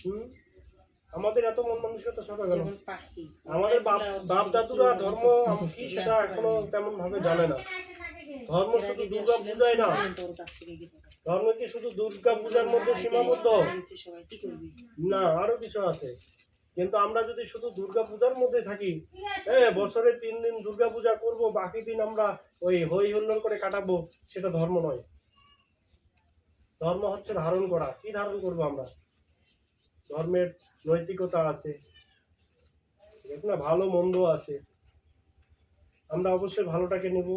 হুম, আমাদের এত মন মানসিকতা ছোট কেন? আমাদের বাপ দাদুরা ধর্ম কি সেটা এখনো তেমন ভাবে জানে না। ধর্ম শুধু দুর্গা পূজায় না, ধর্ম কি শুধু দুর্গা পূজার মধ্যে সীমাবদ্ধ না, আরো কিছু আছে। কিন্তু আমরা যদি শুধু দুর্গা পূজার মধ্যে থাকি, হ্যাঁ, বছরে 3 দিন দুর্গা পূজা করব, বাকি দিন আমরা ওই হই হুল্লোড় করে কাটাবো, সেটা ধর্ম নয়। ধর্ম হচ্ছে ধারণ করা। কি ধারণ করবো আমরা? ধর্মের নৈতিকতা আছে, ঠিক না? ভালো মন্দ আছে। আমরা অবশ্যই ভালোটাকে নেব,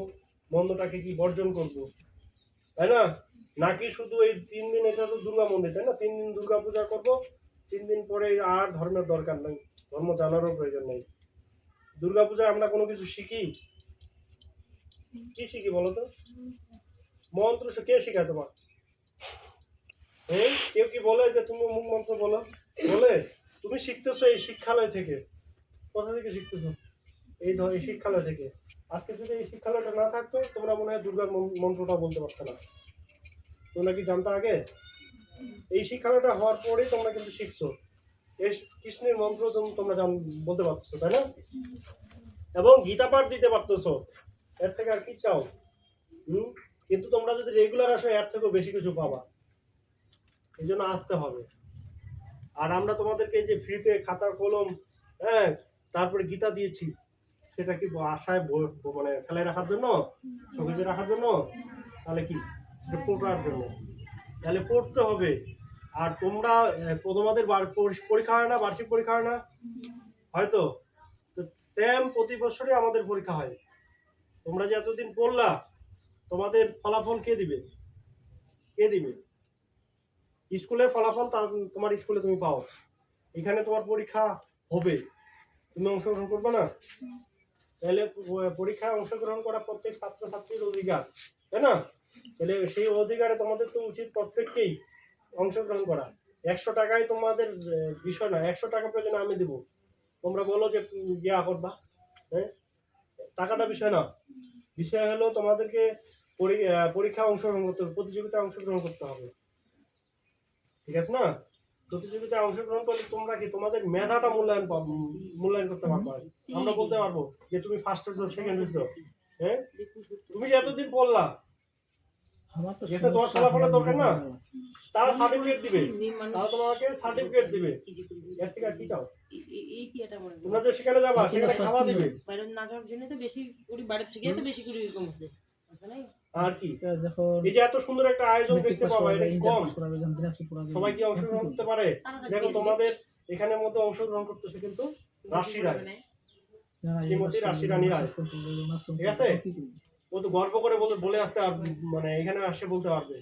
মন্দটাকে কি বর্জন করব, তাই না? নাকি শুধু এই 3 দিন, এটা তো দুর্গা মন্দির, তাই না? 3 দিন দুর্গা পূজা করব, 3 দিন পরে আর ধর্মের দরকার নেই, ধর্ম জানারও প্রয়োজন নেই। দুর্গা পূজায় আমরা কোনো কিছু শিখি? কি শিখি বলো তো? মন্ত্র কে শেখায় তোমার? হ্যাঁ, কেউ কি বলে যে তুমি মুখ মন্ত্র বলো? বলে? তুমি শিখতেছো এই শিক্ষালয় থেকে। কোথা থেকে শিখতেছো? এই শিক্ষালয় থেকে। আজকে যদি এই শিক্ষালয়টা না থাকতো, তোমরা মনে হয় দুর্গার মন্ত্রটা বলতে পারতো না। তোমরা কি জানতো আগে? এই শিক্ষালয়টা হওয়ার পরেই তোমরা কিন্তু শিখছো এই কৃষ্ণের মন্ত্র, তোমরা বলতে পারছো, তাই না? এবং গীতা পাঠ দিতে পারতেছো। এর থেকে আর কি চাও? কিন্তু তোমরা যদি রেগুলার আসো, এর থেকেও বেশি কিছু পাবা। এই জন্য আসতে হবে। আর আমরা তোমাদেরকে যে ফ্রিতে খাতা কলম, হ্যাঁ, তারপরে গীতা দিয়েছি, সেটা কি আশায় মানে ফেলে রাখার জন্য, সবুজে রাখার জন্য? তাহলে কি পড়ার জন্য? তাহলে পড়তে হবে। আর তোমরা তোমাদের পরীক্ষা হয় না, বার্ষিক পরীক্ষা হয় না হয়তো? তো সেম প্রতি বছরই আমাদের পরীক্ষা হয়। তোমরা যে এতদিন পড়লা, তোমাদের ফলাফল কে দিবে? কে দিবে? স্কুলের ফলাফল তোমার স্কুলে তুমি পাও, এখানে তোমার পরীক্ষা হবে, তুমি অংশগ্রহণ করবে না? তাহলে পরীক্ষায় অংশগ্রহণ করা প্রত্যেক ছাত্রছাত্রীর অধিকার, তাই না? তাহলে সেই অধিকারে তোমাদের তো উচিত প্রত্যেককেই অংশগ্রহণ করা। 100 টাকায় তোমাদের বিষয় না, 100 টাকা প্রয়োজনে আমি দেবো, তোমরা বলো যে ইয়া করবা, হ্যাঁ, টাকাটা বিষয় না। বিষয় হলো তোমাদেরকে পরীক্ষায় অংশগ্রহণ করতে হবে, প্রতিযোগিতায় অংশগ্রহণ করতে হবে, ঠিক আছে না? প্রতিযোগিতায় অংশগ্রহণ করলে তোমরা কি তোমাদের মেধাটা মূল্যায়ন করতে পারবে। আমরা বলতে পারবো যে তুমি ফার্স্ট হয়েছো, সেকেন্ড হয়েছো, হ্যাঁ? তুমি যে এতদিন পড়লা, তোমার ফলাফলের দরকার না, তারা সার্টিফিকেট দিবে, তারা তোমাকে সার্টিফিকেট দিবে। এর থেকে আর কি চাও? তোমরা যে সেখানে যাবা, সেখানে খাওয়া দিবে, বাইরে না যাওয়ার জন্য তো বেশি করি, বাইরে থেকে তো বেশি করি এরকম আছে। আর কি এই যে এত সুন্দর একটা আয়োজন দেখতে পাবা, এটা কম? সবাই কি অংশগ্রহণ করতে পারে? দেখো তোমাদের এখানের মধ্যে অংশগ্রহণ করতেছে কিন্তু রাশি রায়, শ্রীমতী রাশি রানী রায়, ঠিক আছে? ও তো গর্ব করে বলে আসতে, মানে এখানে আসে বলতে পারবে